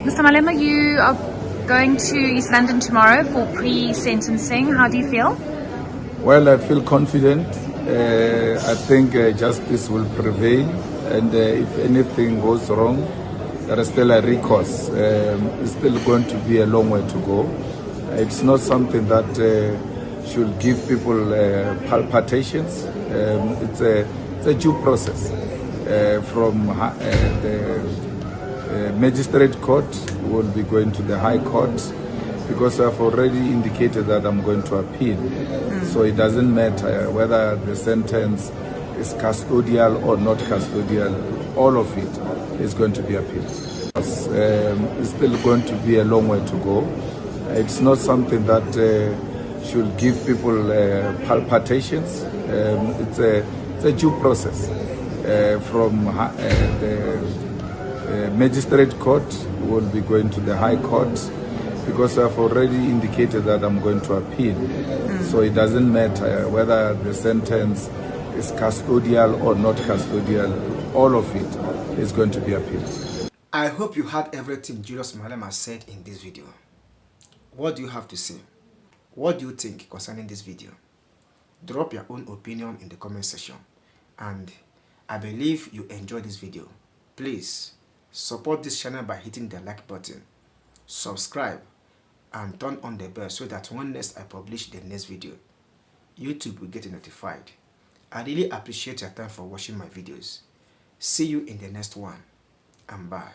Mr. Malema, you are going to East London tomorrow for pre-sentencing. How do you feel? Well, I feel confident. I think justice will prevail, and if anything goes wrong, there is still a recourse. It's still going to be a long way to go. It's not something that should give people palpitations. It's a due process from the magistrate court. Will be going to the high court because I've already indicated that I'm going to appeal. So it doesn't matter whether the sentence is custodial or not custodial, all of it is going to be appealed. It's still going to be a long way to go. It's not something that should give people palpitations. It's a due process from the magistrate court. Will be going to the high court because I've already indicated that I'm going to appeal. So it doesn't matter whether the sentence is custodial or not custodial, all of it is going to be appealed. I hope you heard everything Julius Malema said in this video. What do you have to say? What do you think concerning this video? Drop your own opinion in the comment section. And I believe you enjoyed this video. Please support this channel by hitting the like button, subscribe, and turn on the bell so that when next I publish the next video, YouTube will get notified. I really appreciate your time for watching my videos. See you in the next one, and bye.